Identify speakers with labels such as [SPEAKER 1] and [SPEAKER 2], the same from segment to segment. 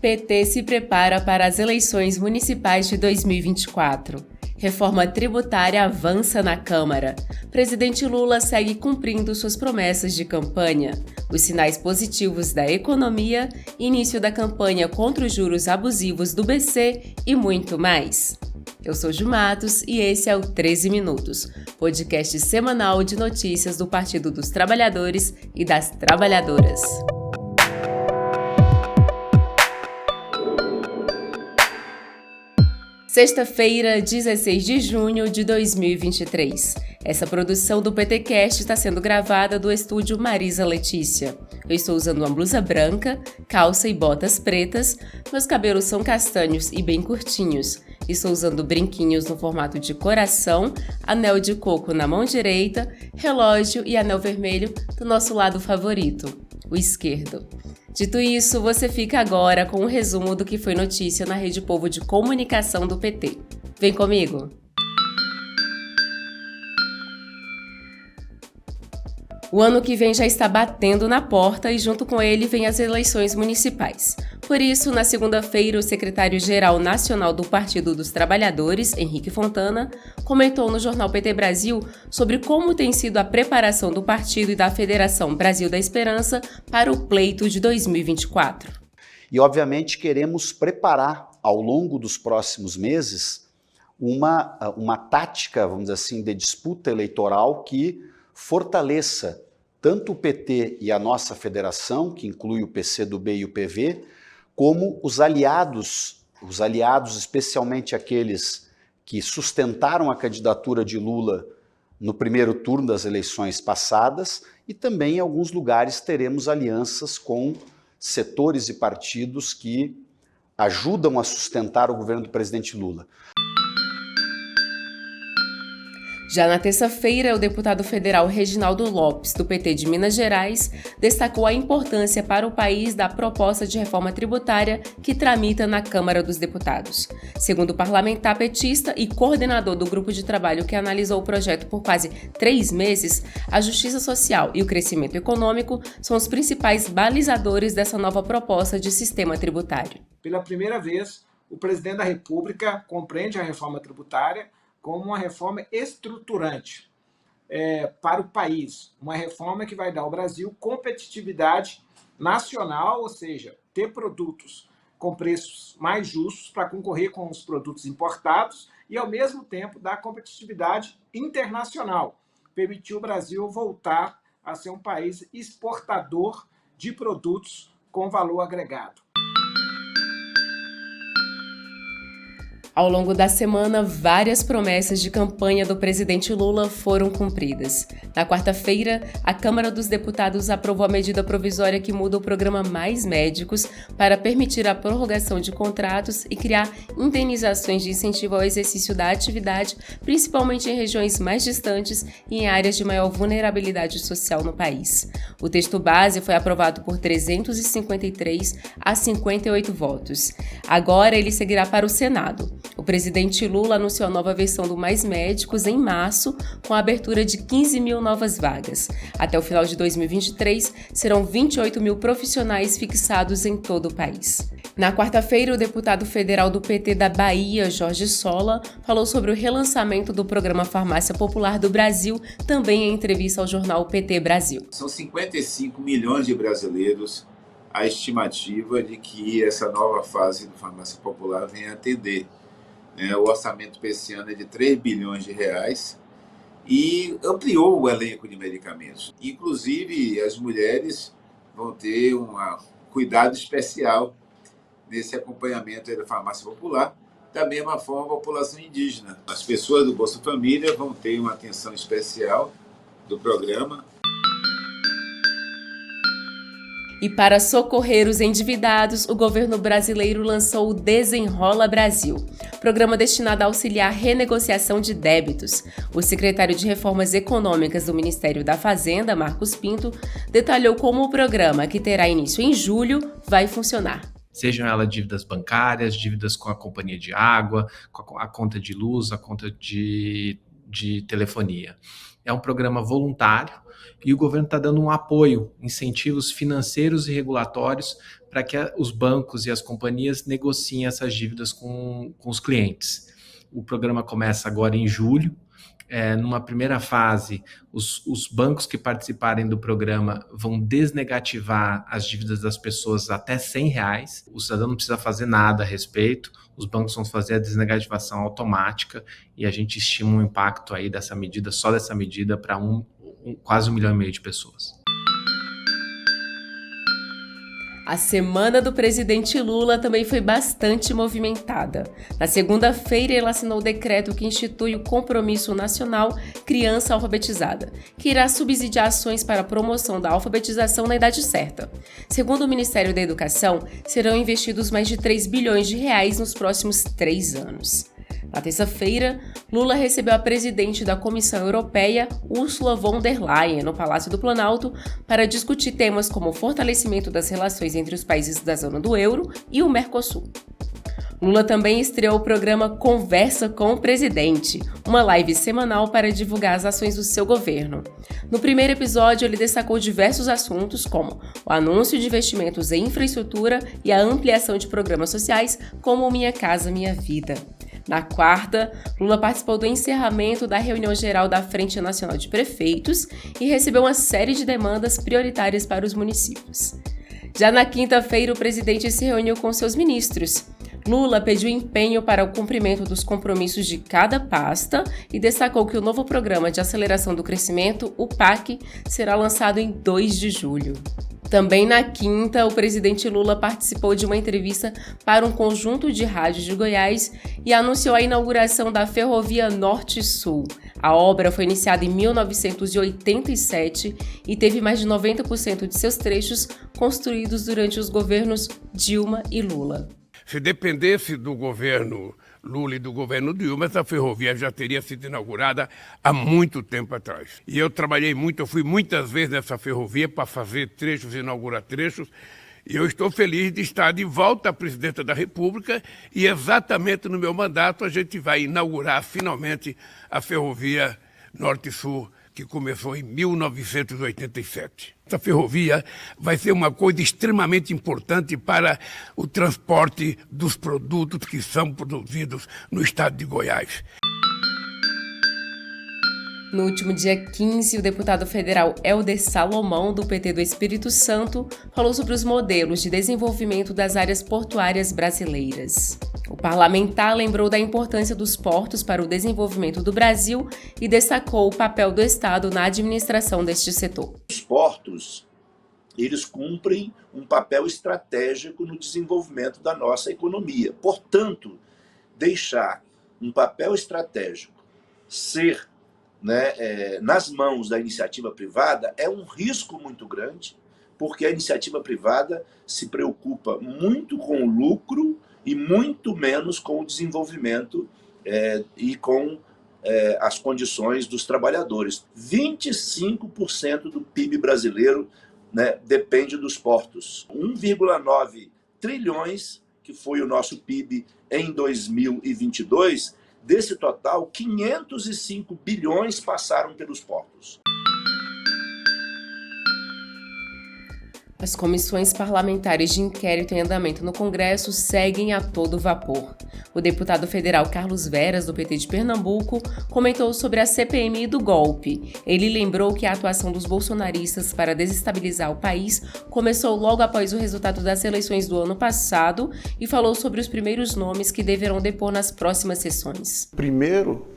[SPEAKER 1] PT se prepara para as eleições municipais de 2024. Reforma tributária avança na Câmara. Presidente Lula segue cumprindo suas promessas de campanha. Os sinais positivos da economia, início da campanha contra os juros abusivos do BC e muito mais. Eu sou Ju Matos e esse é o 13 Minutos, podcast semanal de notícias do Partido dos Trabalhadores e das Trabalhadoras. Sexta-feira, 16 de junho de 2023. Essa produção do PTcast está sendo gravada do estúdio Marisa Letícia. Eu estou usando uma blusa branca, calça e botas pretas, meus cabelos são castanhos e bem curtinhos. Estou usando brinquinhos no formato de coração, anel de coco na mão direita, relógio e anel vermelho do nosso lado favorito, o esquerdo. Dito isso, você fica agora com um resumo do que foi notícia na Rede Povo de Comunicação do PT. Vem comigo! O ano que vem já está batendo na porta e junto com ele vem as eleições municipais. Por isso, na segunda-feira, o secretário-geral nacional do Partido dos Trabalhadores, Henrique Fontana, comentou no jornal PT Brasil sobre como tem sido a preparação do partido e da Federação Brasil da Esperança para o pleito de 2024.
[SPEAKER 2] E, obviamente, queremos preparar ao longo dos próximos meses uma tática, vamos dizer assim, de disputa eleitoral que fortaleça tanto o PT e a nossa federação, que inclui o PCdoB e o PV, como os aliados, especialmente aqueles que sustentaram a candidatura de Lula no primeiro turno das eleições passadas, e também em alguns lugares teremos alianças com setores e partidos que ajudam a sustentar o governo do presidente Lula.
[SPEAKER 1] Já na terça-feira, o deputado federal Reginaldo Lopes, do PT de Minas Gerais, destacou a importância para o país da proposta de reforma tributária que tramita na Câmara dos Deputados. Segundo o parlamentar petista e coordenador do grupo de trabalho que analisou o projeto por quase 3 meses, a justiça social e o crescimento econômico são os principais balizadores dessa nova proposta de sistema tributário.
[SPEAKER 3] Pela primeira vez, o presidente da República compreende a reforma tributária como uma reforma estruturante para o país, uma reforma que vai dar ao Brasil competitividade nacional, ou seja, ter produtos com preços mais justos para concorrer com os produtos importados e, ao mesmo tempo, dar competitividade internacional, permitir o Brasil voltar a ser um país exportador de produtos com valor agregado.
[SPEAKER 1] Ao longo da semana, várias promessas de campanha do presidente Lula foram cumpridas. Na quarta-feira, a Câmara dos Deputados aprovou a medida provisória que muda o programa Mais Médicos para permitir a prorrogação de contratos e criar indenizações de incentivo ao exercício da atividade, principalmente em regiões mais distantes e em áreas de maior vulnerabilidade social no país. O texto base foi aprovado por 353 a 58 votos. Agora ele seguirá para o Senado. O presidente Lula anunciou a nova versão do Mais Médicos em março, com a abertura de 15 mil novas vagas. Até o final de 2023, serão 28 mil profissionais fixados em todo o país. Na quarta-feira, o deputado federal do PT da Bahia, Jorge Sola, falou sobre o relançamento do programa Farmácia Popular do Brasil, também em entrevista ao jornal PT Brasil.
[SPEAKER 4] São 55 milhões de brasileiros a estimativa de que essa nova fase do Farmácia Popular venha atender. O orçamento para esse ano é de 3 bilhões de reais e ampliou o elenco de medicamentos. Inclusive, as mulheres vão ter um cuidado especial nesse acompanhamento da farmácia popular, da mesma forma a população indígena. As pessoas do Bolsa Família vão ter uma atenção especial do programa.
[SPEAKER 1] E para socorrer os endividados, o governo brasileiro lançou o Desenrola Brasil, programa destinado a auxiliar a renegociação de débitos. O secretário de Reformas Econômicas do Ministério da Fazenda, Marcos Pinto, detalhou como o programa, que terá início em julho, vai funcionar.
[SPEAKER 5] Sejam elas dívidas bancárias, dívidas com a companhia de água, com a conta de luz, a conta de telefonia. É um programa voluntário, e o governo está dando um apoio, incentivos financeiros e regulatórios para que os bancos e as companhias negociem essas dívidas com os clientes. O programa começa agora em julho. Numa primeira fase, os bancos que participarem do programa vão desnegativar as dívidas das pessoas até R$100. O cidadão não precisa fazer nada a respeito, os bancos vão fazer a desnegativação automática e a gente estima um impacto aí dessa medida, só dessa medida, para quase 1,5 milhão de pessoas.
[SPEAKER 1] A semana do presidente Lula também foi bastante movimentada. Na segunda-feira, ele assinou o decreto que institui o Compromisso Nacional Criança Alfabetizada, que irá subsidiar ações para a promoção da alfabetização na idade certa. Segundo o Ministério da Educação, serão investidos mais de R$3 bilhões nos próximos 3 anos. Na terça-feira, Lula recebeu a presidente da Comissão Europeia, Ursula von der Leyen, no Palácio do Planalto, para discutir temas como o fortalecimento das relações entre os países da zona do euro e o Mercosul. Lula também estreou o programa Conversa com o Presidente, uma live semanal para divulgar as ações do seu governo. No primeiro episódio, ele destacou diversos assuntos, como o anúncio de investimentos em infraestrutura e a ampliação de programas sociais, como o Minha Casa Minha Vida. Na quarta, Lula participou do encerramento da reunião geral da Frente Nacional de Prefeitos e recebeu uma série de demandas prioritárias para os municípios. Já na quinta-feira, o presidente se reuniu com seus ministros. Lula pediu empenho para o cumprimento dos compromissos de cada pasta e destacou que o novo Programa de Aceleração do Crescimento, o PAC, será lançado em 2 de julho. Também na quinta, o presidente Lula participou de uma entrevista para um conjunto de rádios de Goiás e anunciou a inauguração da Ferrovia Norte-Sul. A obra foi iniciada em 1987 e teve mais de 90% de seus trechos construídos durante os governos Dilma e Lula.
[SPEAKER 6] Se dependesse do governo Lula e do governo Dilma, essa ferrovia já teria sido inaugurada há muito tempo atrás. E eu trabalhei muito, eu fui muitas vezes nessa ferrovia para fazer trechos, inaugurar trechos, e eu estou feliz de estar de volta à presidência da República e exatamente no meu mandato a gente vai inaugurar finalmente a ferrovia Norte-Sul, que começou em 1987. Essa ferrovia vai ser uma coisa extremamente importante para o transporte dos produtos que são produzidos no estado de Goiás.
[SPEAKER 1] No último dia 15, o deputado federal Helder Salomão, do PT do Espírito Santo, falou sobre os modelos de desenvolvimento das áreas portuárias brasileiras. O parlamentar lembrou da importância dos portos para o desenvolvimento do Brasil e destacou o papel do Estado na administração deste setor.
[SPEAKER 7] Os portos, eles cumprem um papel estratégico no desenvolvimento da nossa economia. Portanto, deixar um papel estratégico ser nas mãos da iniciativa privada é um risco muito grande, porque a iniciativa privada se preocupa muito com o lucro e muito menos com o desenvolvimento e com as condições dos trabalhadores. 25% do PIB brasileiro depende dos portos. 1,9 trilhões, que foi o nosso PIB em 2022, desse total, 505 bilhões passaram pelos portos.
[SPEAKER 1] As comissões parlamentares de inquérito em andamento no Congresso seguem a todo vapor. O deputado federal Carlos Veras, do PT de Pernambuco, comentou sobre a CPMI do golpe. Ele lembrou que a atuação dos bolsonaristas para desestabilizar o país começou logo após o resultado das eleições do ano passado e falou sobre os primeiros nomes que deverão depor nas próximas sessões.
[SPEAKER 8] Primeiro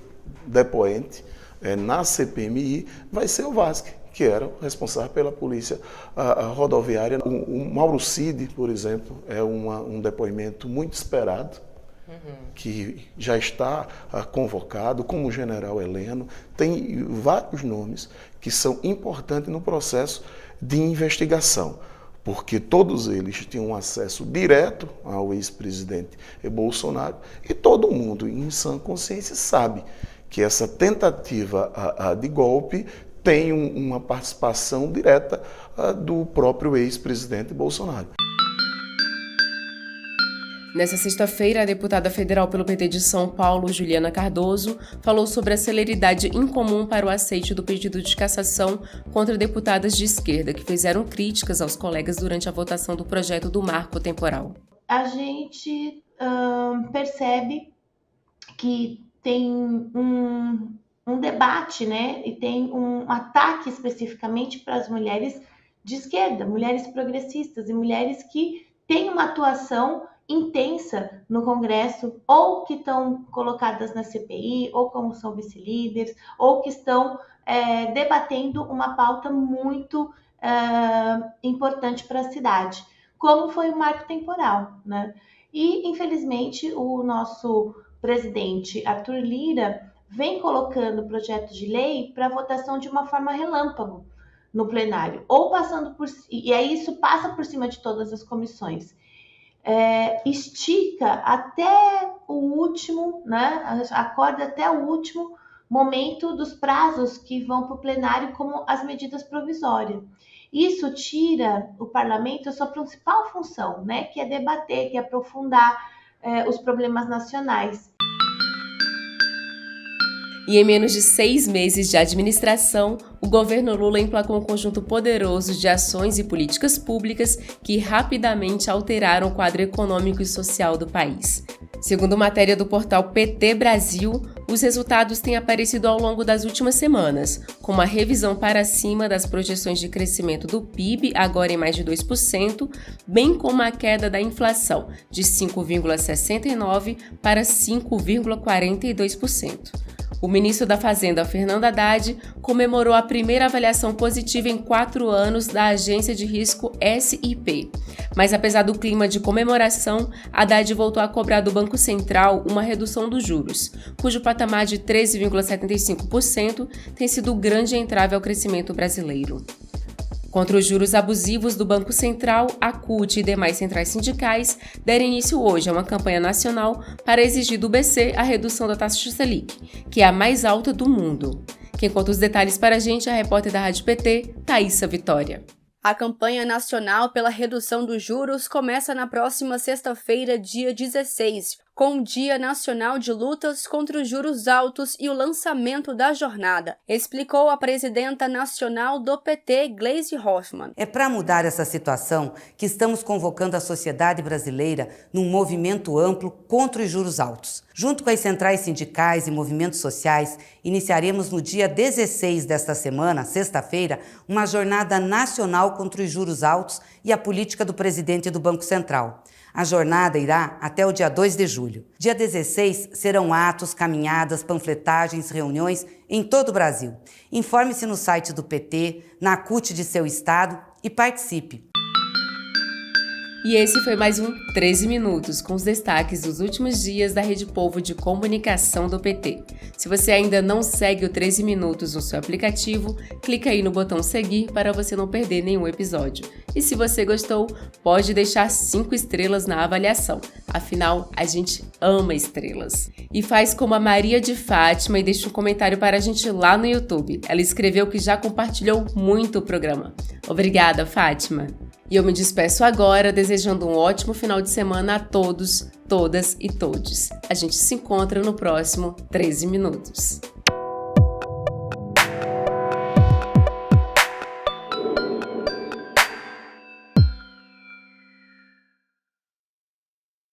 [SPEAKER 8] depoente na CPMI vai ser o Vasque, que era o responsável pela polícia rodoviária. O Mauro Cid, por exemplo, é um depoimento muito esperado, que já está convocado, como o general Heleno. Tem vários nomes que são importantes no processo de investigação, porque todos eles tinham acesso direto ao ex-presidente Bolsonaro e todo mundo, em sã consciência, sabe que essa tentativa de golpe tem uma participação direta do próprio ex-presidente Bolsonaro.
[SPEAKER 1] Nessa sexta-feira, a deputada federal pelo PT de São Paulo, Juliana Cardoso, falou sobre a celeridade incomum para o aceite do pedido de cassação contra deputadas de esquerda que fizeram críticas aos colegas durante a votação do projeto do marco temporal.
[SPEAKER 9] A gente percebe que tem um debate, né, e tem um ataque especificamente para as mulheres de esquerda, mulheres progressistas e mulheres que têm uma atuação intensa no Congresso, ou que estão colocadas na CPI, ou como são vice-líderes, ou que estão debatendo uma pauta muito importante para a cidade, como foi o marco temporal, né? E, infelizmente, o nosso presidente Arthur Lira vem colocando projetos de lei para votação de uma forma relâmpago no plenário, ou passando por... E aí isso passa por cima de todas as comissões. Estica até o último, né? Acorda até o último momento dos prazos que vão para o plenário como as medidas provisórias. Isso tira o parlamento a sua principal função, né? Que é debater, que é aprofundar os problemas nacionais.
[SPEAKER 1] E em menos de 6 meses de administração, o governo Lula emplacou um conjunto poderoso de ações e políticas públicas que rapidamente alteraram o quadro econômico e social do país. Segundo matéria do portal PT Brasil, os resultados têm aparecido ao longo das últimas semanas, com uma revisão para cima das projeções de crescimento do PIB, agora em mais de 2%, bem como a queda da inflação, de 5,69% para 5,42%. O ministro da Fazenda, Fernando Haddad, comemorou a primeira avaliação positiva em 4 anos da agência de risco SIP. Mas apesar do clima de comemoração, Haddad voltou a cobrar do Banco Central uma redução dos juros, cujo patamar de 13,75% tem sido o grande entrave ao crescimento brasileiro. Contra os juros abusivos do Banco Central, a CUT e demais centrais sindicais deram início hoje a uma campanha nacional para exigir do BC a redução da taxa Selic, que é a mais alta do mundo. Quem conta os detalhes para a gente é a repórter da Rádio PT, Thaísa Vitória.
[SPEAKER 10] A campanha nacional pela redução dos juros começa na próxima sexta-feira, dia 16, com o Dia Nacional de Lutas contra os Juros Altos e o lançamento da jornada, explicou a presidenta nacional do PT, Gleisi Hoffmann.
[SPEAKER 11] É para mudar essa situação que estamos convocando a sociedade brasileira num movimento amplo contra os juros altos. Junto com as centrais sindicais e movimentos sociais, iniciaremos no dia 16 desta semana, sexta-feira, uma jornada nacional contra os juros altos e a política do presidente do Banco Central. A jornada irá até o dia 2 de julho. Dia 16 serão atos, caminhadas, panfletagens, reuniões em todo o Brasil. Informe-se no site do PT, na CUT de seu estado e participe.
[SPEAKER 1] E esse foi mais um 13 Minutos, com os destaques dos últimos dias da Rede Povo de Comunicação do PT. Se você ainda não segue o 13 Minutos no seu aplicativo, clica aí no botão seguir para você não perder nenhum episódio. E se você gostou, pode deixar 5 estrelas na avaliação. Afinal, a gente ama estrelas. E faz como a Maria de Fátima e deixa um comentário para a gente lá no YouTube. Ela escreveu que já compartilhou muito o programa. Obrigada, Fátima! E eu me despeço agora, desejando um ótimo final de semana a todos, todas e todes. A gente se encontra no próximo 13 Minutos.